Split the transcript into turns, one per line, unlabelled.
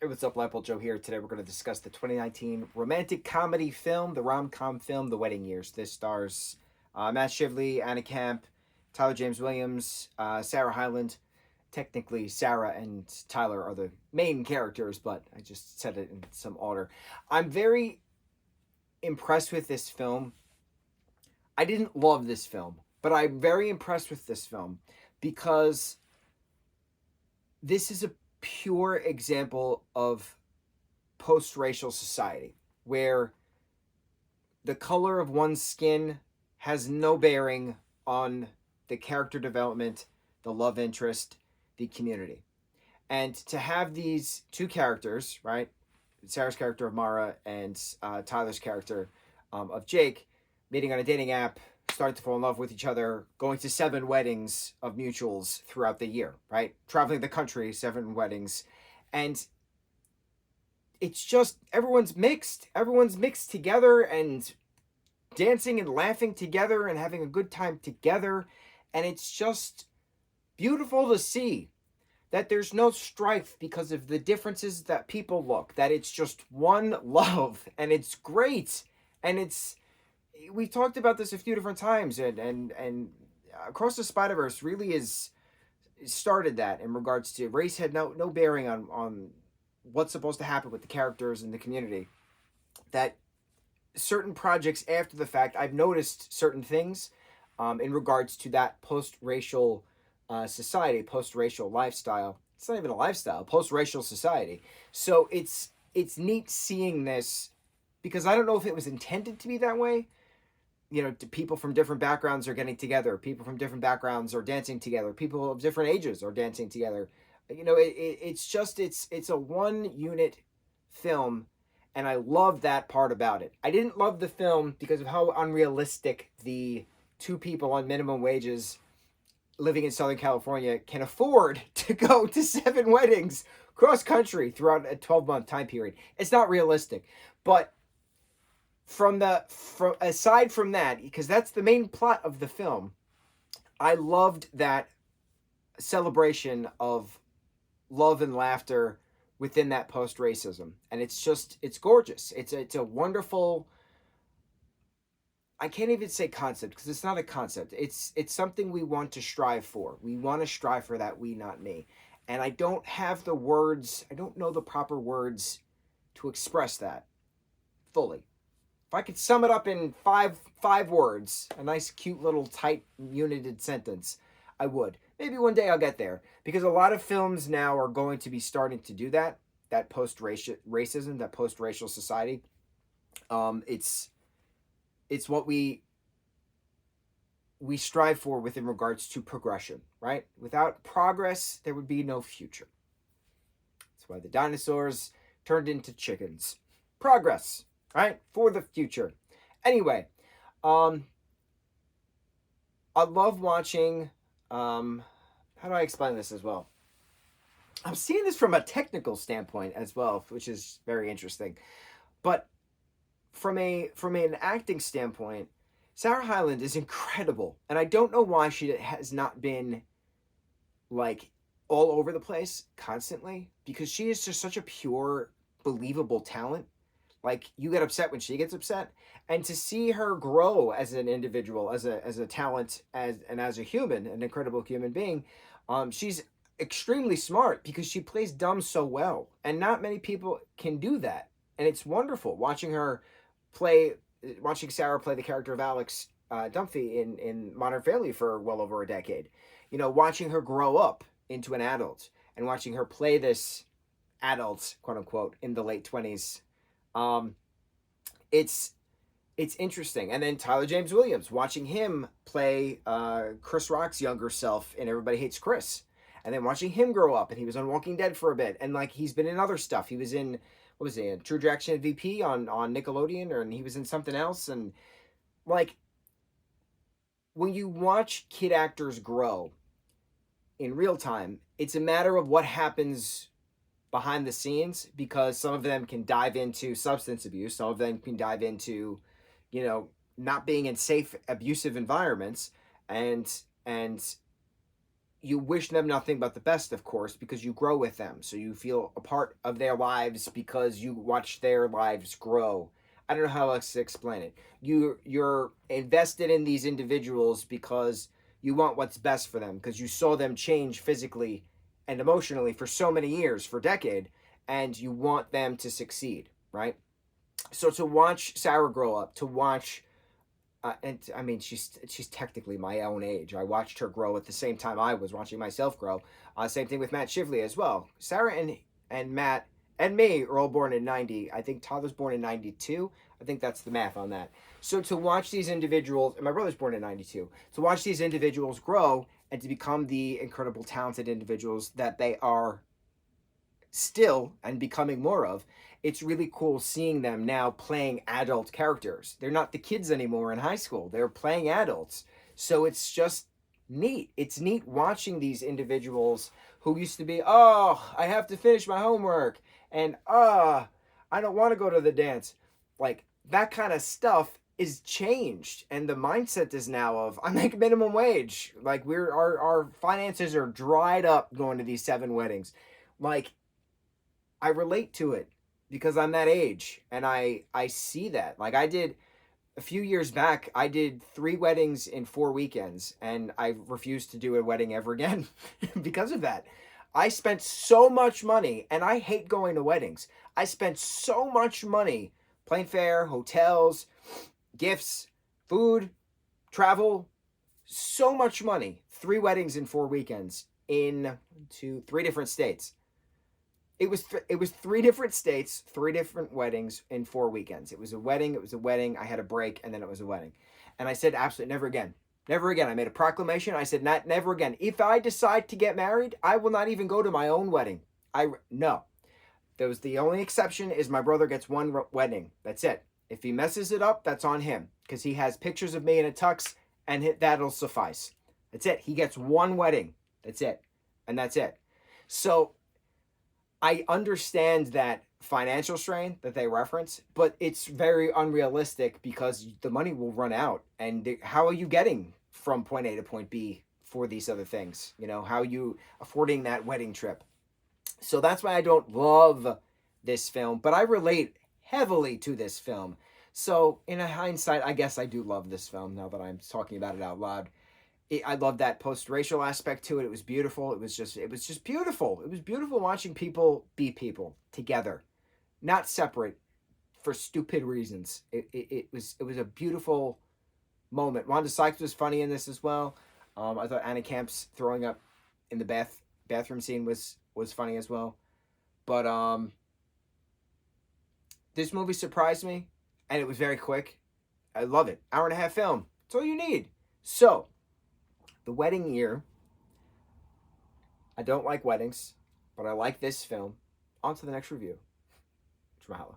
Hey, what's up, lightboltjoe here. Today we're going to discuss the 2019 romantic comedy film, the rom-com film, The Wedding Years. This stars Matt Shively, Anna Camp, Tyler James Williams, Sarah Hyland. Technically, Sarah and Tyler are the main characters, but I just said it in some order. I'm very impressed with this film. I didn't love this film, but I'm very impressed with this film because this is a pure example of post-racial society where the color of one's skin has no bearing on the character development, the love interest, the community. And to have these two characters, right? Sarah's character of Mara and Tyler's character of Jake, meeting on a dating app, starting to fall in love with each other, going to 7 weddings of mutuals throughout the year, right? Traveling the country, 7 weddings. And it's just everyone's mixed. Everyone's mixed together and dancing and laughing together and having a good time together. And it's just beautiful to see that there's no strife because of the differences that people look, that it's just one love and it's great. And we talked about this a few different times, and Across the Spider-Verse really is started that in regards to race had no bearing on what's supposed to happen with the characters and the community. That certain projects after the fact, I've noticed certain things in regards to that post-racial society, post-racial lifestyle. It's not even a lifestyle, post-racial society. So it's neat seeing this because I don't know if it was intended to be that way. You know, people from different backgrounds are getting together. People from different backgrounds are dancing together. People of different ages are dancing together. You know, it's a one unit film, and I love that part about it. I didn't love the film because of how unrealistic the two people on minimum wages living in Southern California can afford to go to 7 weddings cross country throughout a 12-month time period. It's not realistic, but from aside from that, because that's the main plot of the film, I loved that celebration of love and laughter within that post racism, and it's gorgeous. It's a wonderful. I can't even say concept because it's not a concept. It's something we want to strive for. We want to strive for that we, not me. And I don't have the words. I don't know the proper words to express that fully. If I could sum it up in five words, a nice, cute little tight, united sentence, I would. Maybe one day I'll get there because a lot of films now are going to be starting to do that. That post-racism, that post-racial society. It's what we strive for within regards to progression, right? Without progress, there would be no future. That's why the dinosaurs turned into chickens. Progress, right? For the future. Anyway, I love watching. How do I explain this as well? I'm seeing this from a technical standpoint as well, which is very interesting. But from an acting standpoint, Sarah Hyland is incredible, and I don't know why she has not been like all over the place constantly because she is just such a pure, believable talent. Like you get upset when she gets upset, and to see her grow as an individual, as a talent, as a human, an incredible human being, she's extremely smart because she plays dumb so well, and not many people can do that, and it's wonderful play watching Sarah play the character of Alex Dunphy in Modern Family for well over a decade. You know, watching her grow up into an adult and watching her play this adult, quote unquote, in the late 20s. Um, it's it's interesting. And then Tyler James Williams, watching him play Chris Rock's younger self in Everybody Hates Chris, and then watching him grow up, and he was on Walking Dead for a bit, and like he's been in other stuff. He was in what was he in True Jackson VP on Nickelodeon, and he was in something else, and like when you watch kid actors grow in real time, it's a matter of what happens behind the scenes because some of them can dive into substance abuse, some of them can dive into, you know, not being in safe abusive environments, and you wish them nothing but the best, of course, because you grow with them. So you feel a part of their lives because you watch their lives grow. I don't know how else to explain it. You're invested in these individuals because you want what's best for them, because you saw them change physically and emotionally for so many years, for a decade, and you want them to succeed, right? So to watch Sarah grow up, to watch and I mean, she's technically my own age. I watched her grow at the same time I was watching myself grow. Same thing with Matt Shively as well. Sarah and Matt and me are all born in '90. I think Todd was born in '92. I think that's the math on that. So to watch these individuals, and my brother's born in '92. To watch these individuals grow and to become the incredible talented individuals that they are still and becoming more of, it's really cool seeing them now playing adult characters. They're not the kids anymore in high school, they're playing adults. So it's just neat. It's neat watching these individuals who used to be, oh, I have to finish my homework, and I don't want to go to the dance. Like that kind of stuff is changed, and the mindset is now of I make minimum wage. Like our finances are dried up going to these 7 weddings. Like I relate to it because I'm that age, and I see that. Like I did a few years back, I did 3 weddings in 4 weekends, and I refused to do a wedding ever again because of that. I spent so much money, and I hate going to weddings. I spent so much money, plane fare, hotels, gifts, food, travel, so much money. 3 weddings in 4 weekends in 3 different states. It was 3 different states, 3 different weddings in 4 weekends. It was a wedding, it was a wedding, I had a break, and then it was a wedding. And I said, absolutely never again. Never again. I made a proclamation. I said, not never again. If I decide to get married, I will not even go to my own wedding. No. There was the only exception is my brother gets 1 wedding. That's it. If he messes it up, that's on him, because he has pictures of me in a tux, and that'll suffice. That's it. He gets 1 wedding. That's it. And that's it. So I understand that financial strain that they reference, but it's very unrealistic because the money will run out. And how are you getting from point A to point B for these other things? You know, how are you affording that wedding trip? So that's why I don't love this film, but I relate heavily to this film. So in hindsight, I guess I do love this film now that I'm talking about it out loud. I love that post-racial aspect to it. It was beautiful. It was just beautiful. It was beautiful watching people be people together, not separate for stupid reasons. It was a beautiful moment. Wanda Sykes was funny in this as well. I thought Anna Camp's throwing up in the bathroom scene was funny as well. But this movie surprised me, and it was very quick. I love it. Hour and a half film. That's all you need. So the wedding year. I don't like weddings, but I like this film. On to the next review. Mahalo.